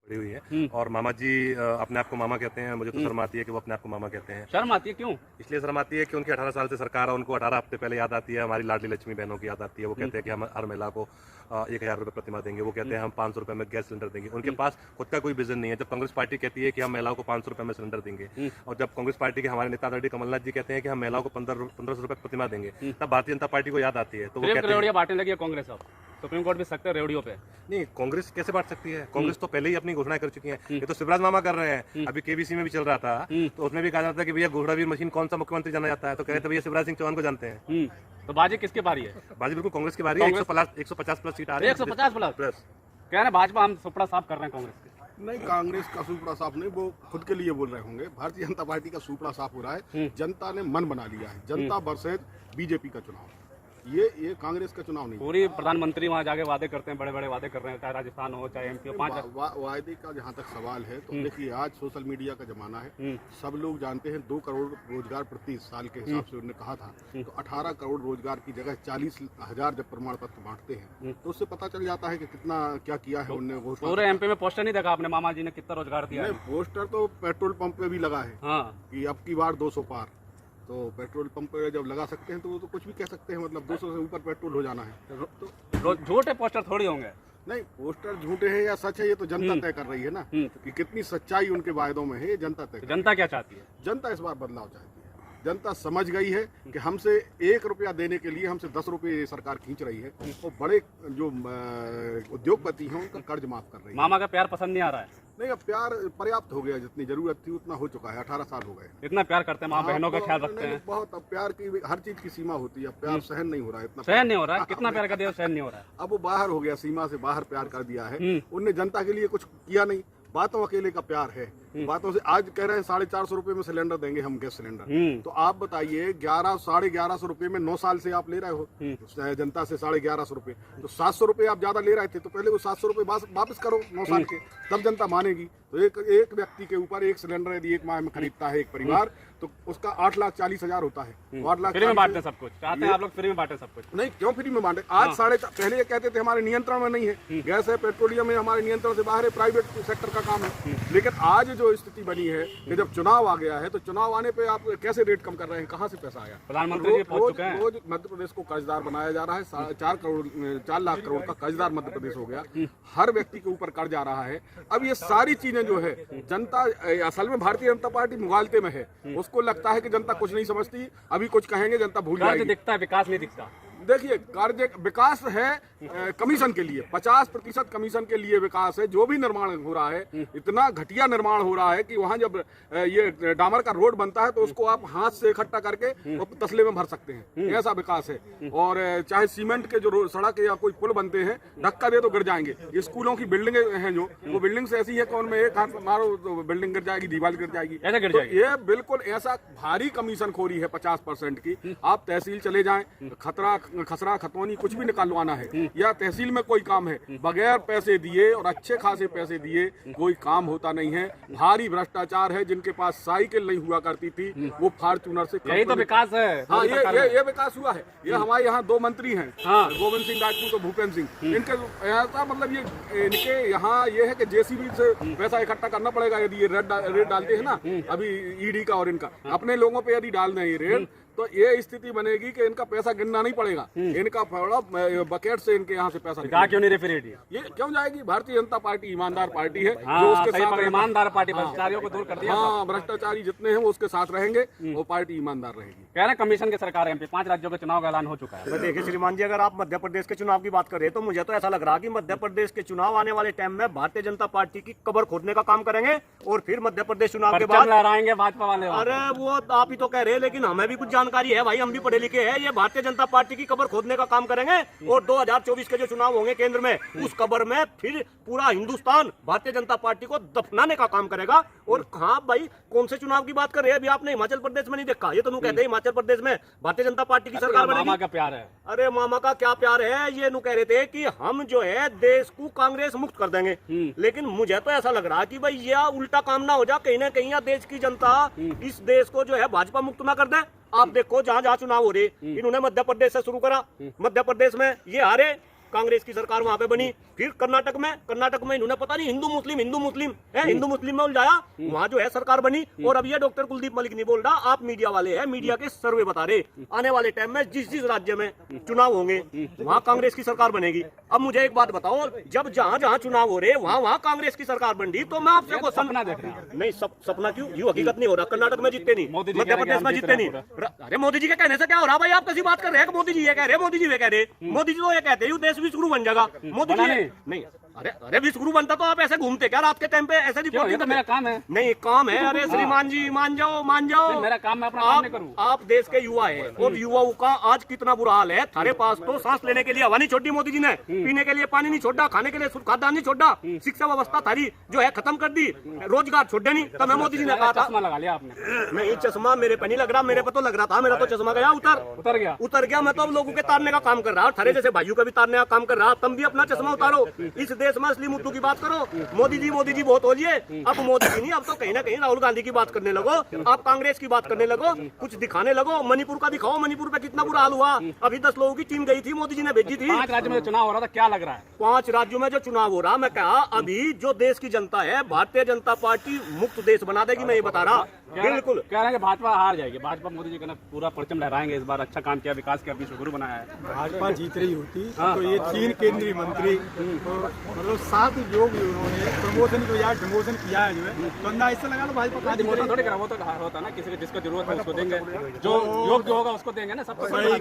पड़ी हुई है। और मामा जी अपने आप को मामा कहते हैं, मुझे तो शर्म आती है कि वो अपने आप को मामा कहते हैं। शर्म आती है क्यों? इसलिए शर्म आती है कि उनकी 18 साल से सरकार है, उनको 18 हफ्ते पहले याद आती है, हमारी लाडली लक्ष्मी बहनों की याद आती है। वो कहते हैं कि हम हर महिला को 1000 रुपये प्रतिमा देंगे, वो कहते हैं हम 500 रुपये में गैस सिलेंडर देंगे। उनके पास खुद का कोई विजन नहीं है। जब कांग्रेस पार्टी कहती है कि हम महिलाओं को 500 रुपये में सिलेंडर देंगे, और जब कांग्रेस पार्टी के हमारे नेता आदरणीय कमलनाथ जी कहते हैं कि हम महिलाओं को 1500 रुपये प्रतिमा देंगे, तब भारतीय जनता पार्टी को याद आती है। तो वो कहते हैं रेवड़ियां बांटने लगी है कांग्रेस। अब सुप्रीम कोर्ट भी सख्त है रेवड़ियों पे। नहीं, कांग्रेस कैसे बांट सकती है? कांग्रेस तो पहले ही अपनी घोषणा कर चुकी है। ये तो शिवराज मामा कर रहे हैं। अभी केबीसी में भी चल रहा था, तो उसमें भी कहा जाता है कि भैया घोड़ावीर मशीन कौन सा मुख्यमंत्री जाना जाता है, तो कहते भैया शिवराज सिंह चौहान को जानते हैं। तो बाजी किसके बारी है? बाजी बिल्कुल कांग्रेस की बारी है। 150 प्लस सीट आ रही है। 150 प्लस कह रहे हैं भाजपा हम सुपड़ा साफ कर रहे हैं कांग्रेस के। नहीं, कांग्रेस का सुपड़ा साफ नहीं, वो खुद के लिए बोल रहे होंगे। भारतीय जनता पार्टी का सुपड़ा साफ हो रहा है। जनता ने मन बना लिया है। जनता वर्सेस बीजेपी का चुनाव, ये कांग्रेस का चुनाव नहीं। पूरी प्रधानमंत्री वहाँ जाके वादे करते हैं, बड़े बड़े वादे कर रहे हैं, चाहे राजस्थान हो चाहे एमपी हो। 5 वायदे का जहाँ तक सवाल है, तो देखिए आज सोशल मीडिया का जमाना है। सब लोग जानते हैं 2 करोड़ रोजगार प्रति साल के हिसाब से उन्होंने कहा था। तो 18 करोड़ रोजगार की जगह 40,000 जब प्रमाण पत्र बांटते हैं, तो उससे पता चल जाता है कि कितना क्या किया है उन्होंने। पूरे एमपी में पोस्टर नहीं देखा आपने मामा जी ने कितना रोजगार दिया है? पोस्टर तो पेट्रोल पंप पे भी लगा है कि अब की बार 200 पार। तो पेट्रोल पंप पे जब लगा सकते हैं तो वो तो कुछ भी कह सकते हैं, मतलब 200 से ऊपर पेट्रोल हो जाना है। तो झूठे पोस्टर थोड़ी होंगे। नहीं, पोस्टर झूठे हैं या सच है ये तो जनता तय कर रही है ना, कि कितनी सच्चाई उनके वायदों में है, ये जनता तय। जनता क्या चाहती है? जनता इस बार बदलाव चाहती है। जनता समझ गई है कि हमसे 1 रुपया देने के लिए हमसे 10 रुपये सरकार खींच रही है। और बड़े जो उद्योगपति हैं उनका कर्ज माफ कर रही है। मामा का प्यार पसंद नहीं आ रहा है? नहीं, अब प्यार पर्याप्त हो गया, जितनी जरूरत थी उतना हो चुका है। 18 साल हो गए। इतना प्यार करते हैं, माँ बहनों का ख्याल रखते हैं बहुत। अब प्यार की हर चीज की सीमा होती है। प्यार सहन नहीं हो रहा है, इतना सहन नहीं हो रहा है। कितना प्यार कर दिया सहन नहीं हो रहा है। अब वो बाहर हो गया, सीमा से बाहर प्यार कर दिया है। उनने जनता के लिए कुछ किया नहीं, बातों अकेले का प्यार है। बातों से आज कह रहे हैं 450 रुपए में सिलेंडर देंगे हम, गैस सिलेंडर। तो आप बताइए 1100-1150 रुपए में 9 साल से आप ले रहे हो जनता से 1150 रुपए। तो 700 रुपए आप ज्यादा ले रहे थे, तो पहले वो 700 रुपए वापस करो 9 साल के, तब जनता मानेगी। तो एक व्यक्ति के ऊपर एक सिलेंडर यदि 1 माह में खरीदता है एक परिवार, तो उसका 8,40,000 होता है। 8,40,000 फ्री में बांटते सब कुछ चाहते हैं आप लोग, फ्री में बांटे सब कुछ। नहीं, क्यों फ्री में बांटे? आज पहले ये कहते थे हमारे नियंत्रण में नहीं है, गैस है, पेट्रोलियम है, हमारे नियंत्रण से बाहर है, प्राइवेट सेक्टर का काम है। लेकिन आज जो स्थिति बनी है कि जब चुनाव आ गया है, तो चुनाव आने पे आप कैसे रेट कम कर रहे हैं? कहाँ से पैसा आया? प्रधानमंत्री जी पहुंच चुके हैं। रोज मध्य प्रदेश को कर्जदार बनाया जा रहा है। 4 लाख करोड़ का कर्जदार मध्य प्रदेश हो गया। हर व्यक्ति के ऊपर कर्ज आ रहा है। अब ये सारी चीजें जो है जनता, असल में भारतीय जनता पार्टी मुगालते में है। उसको लगता है कि जनता कुछ नहीं समझती, अभी कुछ कहेंगे जनता भूल जाएगी। दिखता है, विकास नहीं दिखता। देखिए, कार्य विकास है कमीशन के लिए, 50% कमीशन के लिए विकास है। जो भी निर्माण हो रहा है, इतना घटिया निर्माण हो रहा है कि वहां जब ये डामर का रोड बनता है तो उसको आप हाथ से इकट्ठा करके तसले में भर सकते हैं, ऐसा विकास है। और चाहे सीमेंट के जो सड़क या कोई पुल बनते हैं, धक्का दे तो गिर जाएंगे। स्कूलों की बिल्डिंगें हैं जो, वो बिल्डिंग ऐसी है कि उनमें एक हाथ मारो तो बिल्डिंग गिर जाएगी, दीवार गिर जाएगी। तो ये बिल्कुल ऐसा भारी कमीशन खोरी है 50% की। आप तहसील चले जाएं, खसरा खतौनी कुछ भी निकालवाना है, या तहसील में कोई काम है, बगैर पैसे दिए और अच्छे खासे पैसे दिए कोई काम होता नहीं है। भारी भ्रष्टाचार है। जिनके पास साइकिल नहीं हुआ करती थी, वो फॉर्च्यूनर से। यही तो विकास है। हाँ, ये विकास हुआ है। ये हमारे यहाँ 2 मंत्री हैं, गोविंद सिंह राजपूत और भूपेंद्र सिंह। इनके ऐसा मतलब इनके यहाँ ये है कि जेसीबी से पैसा इकट्ठा करना पड़ेगा। यदि ये रेड डालते हैं ना, अभी ईडी का और इनका, अपने लोगों पे यदि डाल दें ये रेड, तो ये स्थिति बनेगी कि इनका पैसा गिनना नहीं पड़ेगा। इनका बकेट से इनके यहाँ से पैसा क्यों नहीं रेफरेट? ये क्यों जाएगी? भारतीय जनता पार्टी ईमानदार पार्टी है। जो उसके साथ ईमानदार पार्टी, भ्रष्टाचारियों को दूर कर दिया। हाँ, भ्रष्टाचारी जितने हैं वो उसके साथ रहेंगे, वो पार्टी ईमानदार रहेगी। कह रहे कमीशन की सरकार है, 5 राज्यों के चुनाव का ऐलान हो चुका है। देखिए श्रीमान जी, अगर आप मध्य प्रदेश के चुनाव की बात करें तो मुझे तो ऐसा लग रहा है कि मध्य प्रदेश के चुनाव आने वाले टाइम में भारतीय जनता पार्टी की कब्र खोदने का काम करेंगे, और फिर मध्य प्रदेश चुनाव के बाद लहराएंगे भाजपा वाले। अरे वो आप ही तो कह रहे हैं, लेकिन हमें भी कुछ जानकारी है भाई, हम भी पढ़े लिखे हैं। ये भारतीय जनता पार्टी की कब्र खोदने का काम करेंगे, और 2024 के जो चुनाव होंगे केंद्र में, उस कब्र में फिर पूरा हिंदुस्तान भारतीय जनता पार्टी को दफनाने का काम करेगा। और हाँ भाई, कौन से चुनाव की बात कर रहे हैं? अभी आपने हिमाचल प्रदेश में नहीं देखा? ये तो नु कहते हैं हिमाचल प्रदेश में भारतीय जनता पार्टी की सरकार बनेगी। मामा का प्यार है। अरे मामा का क्या प्यार है? ये नु कह रहे थे कि हम जो है देश को कांग्रेस मुक्त कर देंगे। लेकिन मुझे तो ऐसा लग रहा है कि भाई यह उल्टा काम ना हो जाए, कहीं ना कहीं देश की जनता इस देश को जो है भाजपा मुक्त ना कर दे। आप देखो जहाँ जहाँ चुनाव हो रहे, इन्होंने मध्य प्रदेश से शुरू करा, मध्य प्रदेश में ये हारे, कांग्रेस की सरकार वहां पे बनी। फिर कर्नाटक में इन्होंने पता नहीं हिंदू मुस्लिम है, हिंदू मुस्लिम में उलझाया, वहां जो है सरकार बनी। और अब ये डॉक्टर कुलदीप मलिक नहीं बोल रहा, आप मीडिया वाले हैं, मीडिया के सर्वे बता रहे, आने वाले टाइम में जिस राज्य में चुनाव होंगे वहां कांग्रेस की सरकार बनेगी। अब मुझे एक बात बताओ, जब जहां चुनाव हो रहे वहां कांग्रेस की सरकार बन रही, तो मैं आपसे को सपना देख रहा हूं। नहीं, सपना क्यों, ये हकीकत नहीं हो रहा। कर्नाटक में जीतते नहीं, मोदी जी मध्य प्रदेश में जीतते नहीं। अरे मोदी जी के कहने से क्या हो रहा भाई, आप कैसी बात कर रहे हैं? मोदी जी ये कह रहे, मोदी जी वे कह रहे, मोदी जी तो ये कहते हैं देश विश्वगुरु बन जाएगा। मोदी जी नहीं, अरे विश्वगुरु बनता तो आप ऐसे घूमते क्या रात के टाइम पे ऐसे रिपोर्टिंग? तो मेरा काम है। नहीं, काम है। अरे श्रीमान जी मान जाओ मेरा काम है, अपना काम नहीं करूं। आप देश के युवा है और युवाओं का आज कितना बुरा हाल है। थारे पास तो सांस लेने के लिए हवा नहीं छोड़ी मोदी जी ने, पीने के लिए पानी नहीं छोड़ा, खाने के लिए खाद्यान्न नहीं छोड़ा, शिक्षा व्यवस्था थारी जो है खत्म कर दी, रोजगार छोड़े नहीं। तब मैं मोदी जी ने कहा था, चश्मा लगा लिया आपने। नहीं चश्मा मेरे पे नहीं लग रहा, मेरे पे तो लग रहा था, मेरा तो चश्मा गया उतर गया। मैं तो अब लोगों के तारने का काम कर रहा हूँ, थारे जैसे भाइयों का भी तारने का काम कर रहा। तुम भी अपना चश्मा उतारो, इस देश में असली मुद्दों की बात करो। मोदी जी बहुत हो लिए, अब मोदी जी नहीं, अब तो कहीं ना कहीं राहुल गांधी की बात करने लगो, आप कांग्रेस की बात करने लगो, कुछ दिखाने लगो। मणिपुर का दिखाओ, मणिपुर पे कितना बुरा हाल हुआ। अभी 10 लोगों की टीम गई थी, मोदी जी ने भेजी थी। 5 राज्यों में चुनाव हो रहा था, क्या लग रहा है? 5 राज्यों में जो चुनाव हो रहा, मैं कहा अभी जो देश की जनता है, भारतीय जनता पार्टी मुक्त देश बना देगी, मैं ये बता रहा। बिल्कुल कह रहे हैं कि भाजपा हार जाएगी। भाजपा मोदी जी का पूरा परचम लहराएंगे, इस बार अच्छा काम किया, विकास के अपनी शुरू बनाया है। भाजपा जीत रही होती तो ये 3 केंद्रीय मंत्री तो मतलब 7 जो भी उन्होंने प्रमोशन को यार डिमोशन किया है जो है, तो अंदाज इससे लगा लो भाजपा डिमोशन थोड़ी करा, वो तो होता है ना, किसी को जिसको जरूरत है उसको देंगे, जो योग्य होगा उसको देंगे ना। सबको सही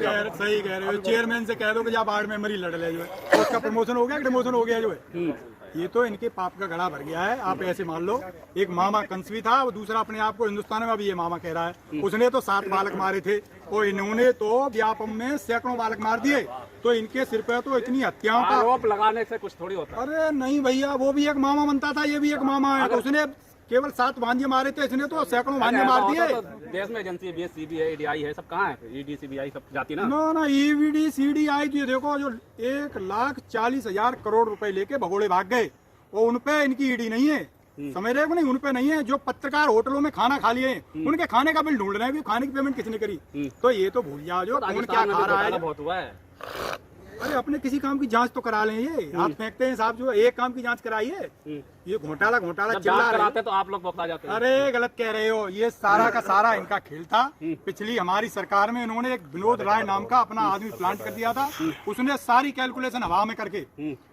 कह रहे हो। चेयरमैन से कह दो कि जब 8 मेमोरी लड़ ले जो है, तो उसका प्रमोशन हो गया, डिमोशन हो गया जो है। ये तो इनके पाप का घड़ा भर गया है। आप ऐसे मान लो, एक मामा कंसवी था, वो दूसरा अपने आप को हिंदुस्तान में अभी ये मामा कह रहा है, उसने तो 7 बालक मारे थे और इन्होंने तो व्यापम में सैकड़ों बालक मार दिए। तो इनके सिर पे तो इतनी हत्याओं का आरोप लगाने से कुछ थोड़ी होता है। अरे नहीं भैया, वो भी एक मामा बनता था, ये भी एक मामा है। तो उसने केवल 7 भांजे मारे थे, इसने तो सैकड़ों भांजे मार दिए। देश में एजेंसी है, सीबीआई, ईडीआई है, सब कहाँ है? ईडी सीबीआई सब जाती ना। ना ईडी सीडीआई जो देखो, जो 1,40,000 करोड़ रुपए लेके भगोड़े भाग गए, और उनपे इनकी ईडी नहीं है, समझ रहे हो नहीं? उनपे नहीं है। जो पत्रकार होटलों में खाना खा लिए, उनके खाने का बिल ढूंढ रहे हैं, खाने की पेमेंट किसने करी? तो ये तो भूल जाओ जो कौन क्या खा रहा है। बहुत हुआ है। अरे अपने किसी काम की जांच तो करा लें। ये आप फेंकते हैं साहब, जो एक काम की जांच कराइए। ये घोटाला चिल्ला कराते तो आप लोग बता जाते हैं। अरे गलत कह रहे हो, ये सारा का सारा इनका खेल था। पिछली हमारी सरकार में इन्होंने एक विनोद राय नाम का अपना आदमी प्लांट कर दिया था, उसने सारी कैलकुलेशन हवा में करके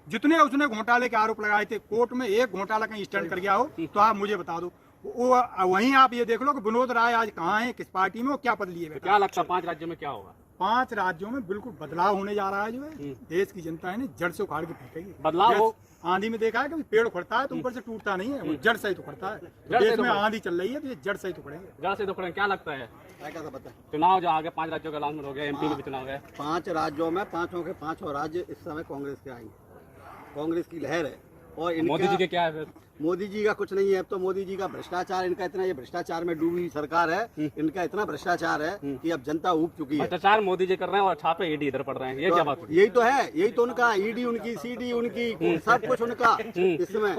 जितने उसने घोटाले के आरोप लगाए थे, कोर्ट में एक घोटाला कहीं स्टैंड कर गया हो तो आप मुझे बता दो। वहीं आप ये देख लो कि विनोद राय आज कहाँ है, किस पार्टी में, क्या पद लिए बैठा। क्या लगता है 5 राज्यों में क्या होगा? 5 राज्यों में बिल्कुल बदलाव होने जा रहा है जो है। देश की जनता है ना, जड़ से उखाड़ के फेंकेगी। बदलाव हो, आंधी में देखा है कि पेड़ उखड़ता है तो ऊपर से टूटता नहीं है, वो जड़ से ही तो उखड़ता है। देश में आंधी चल रही है तो ये जड़ से ही तो उखड़ेंगे। जड़ से तो उखड़ेंगे। क्या लगता है चुनाव जो आगे 5 राज्यों का अनाउंसमेंट हो गया, एमपी में भी चुनाव है। 5 राज्यों में 5 के 5 राज्य इस समय कांग्रेस के आएंगे। कांग्रेस की लहर है। और मोदी जी के क्या है फिर? मोदी जी का कुछ नहीं है। अब तो मोदी जी का भ्रष्टाचार, इनका इतना, ये भ्रष्टाचार में डूबी हुई सरकार है, इनका इतना भ्रष्टाचार है कि अब जनता ऊब चुकी है। भ्रष्टाचार मोदी जी कर रहे हैं और छापे ईडी इधर पड़ रहे हैं, ये क्या बात हुई? यही तो है, यही तो उनका ईडी उनकी, सीडी उनकी, सब कुछ उनका इसमें।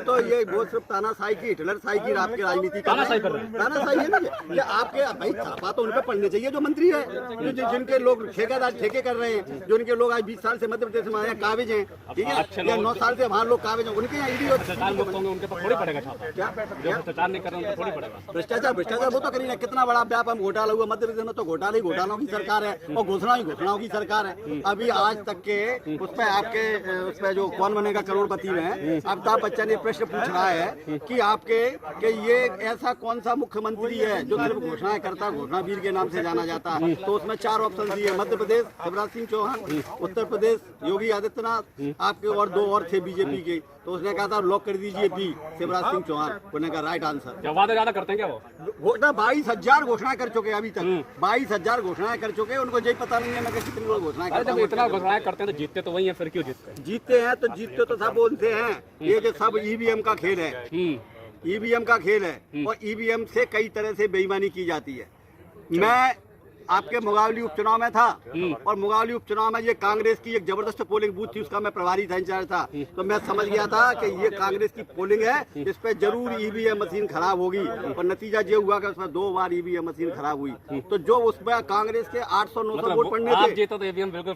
तो ये वो सिर्फ तानाशाही की, हिटलरशाही की आपकी राजनीति कर रहे हैं। तानाशाही है ना ये आपके। भाई छापा तो उनपे पड़ने चाहिए जो मंत्री है, जिनके लोग ठेकेदार ठेके कर रहे हैं, जो उनके लोग आज 20 साल से मध्य प्रदेश में आए काबिज हैं, ठीक है, या 9 साल से वहाँ लोग काबिज हैं, उनके यहाँ ईडी उनके पर थोड़ी पड़ेगा छापा। क्या भ्रष्टाचार नहीं कर रहे हैं उनको थोड़ी पड़ेगा। भ्रष्टाचार वो तो करी ना। कितना बड़ा व्यापम घोटाला हुआ मध्य प्रदेश में, तो घोटालों की सरकार है और घोषणाओं की सरकार है। अभी आज तक के उस पर जो कौन बनेगा करोड़पति में अमिताभ बच्चन ने प्रश्न पूछ रहा है कि ये ऐसा कौन सा मुख्यमंत्री है जो सिर्फ घोषणाएं करता, घोषणा वीर के नाम से जाना जाता है। तो उसमें 4 ऑप्शन दिए, मध्य प्रदेश शिवराज सिंह चौहान, उत्तर प्रदेश योगी आदित्यनाथ आपके, और 2 और थे बीजेपी के। तो उसने कहा था लॉक कर दीजिए बी, शिवराज सिंह चौहान। उन्होंने कहा राइट आंसर। क्या वादा ज्यादा करते हैं क्या वो? 22,000 घोषणाएं कर चुके अभी तक, 22,000 घोषणाएं कर चुके। उनको यही पता नहीं है मैं कितनी लोग घोषणाएं करता हूं। इतना घोषणाएं करते हैं तो जीतते तो वही है, फिर क्यों जीतते हैं? जीतते तो सब बोलते हैं। ये जो सब ईवीएम का खेल है, ईवीएम का खेल है, और ईवीएम से कई तरह से बेईमानी की जाती है। मैं आपके मुगावली उपचुनाव में था और मुगावली उपचुनाव में ये कांग्रेस की एक जबरदस्त पोलिंग बूथ थी, उसका मैं प्रभारी था, इंचार्ज था। तो मैं समझ गया था कि ये कांग्रेस की पोलिंग है, इस पे जरूर ईवीएम मशीन खराब होगी। और नतीजा ये हुआ कि उसमें 2 बार ईवीएम मशीन खराब हुई। तो जो उसमें कांग्रेस के 800-900 वोट पड़ने आप थे, जीते तो ईवीएम बिल्कुल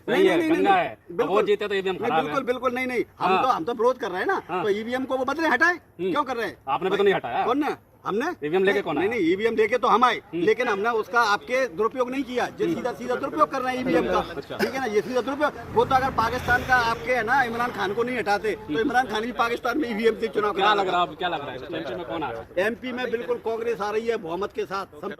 सही है, गंगा है, वो जीते तो ईवीएम खराब है। बिल्कुल बिल्कुल नहीं, हम तो विरोध कर रहे हैं ना। तो ईवीएम को वो बदले हटाए, क्यों कर रहे हैं? आपने भी तो नहीं हटाया। कौन ने? हमने ईवीएम लेके कौन आया? नहीं, ईवीएम लेके तो हम आए, लेकिन हमने उसका आपके दुरुपयोग नहीं किया। जो सीधा दुरुपयोग कर रहे हैं ईवीएम का, ठीक है ना, ये सीधा दुरुपयोग। वो तो अगर पाकिस्तान का आपके है ना इमरान खान को नहीं हटाते तो इमरान खान भी पाकिस्तान में ईवीएम से चुनाव क्या लग रहा है, क्या लग रहा है एमपी में कौन आ रहा है? एमपी में बिल्कुल कांग्रेस आ रही है बहुमत के साथ।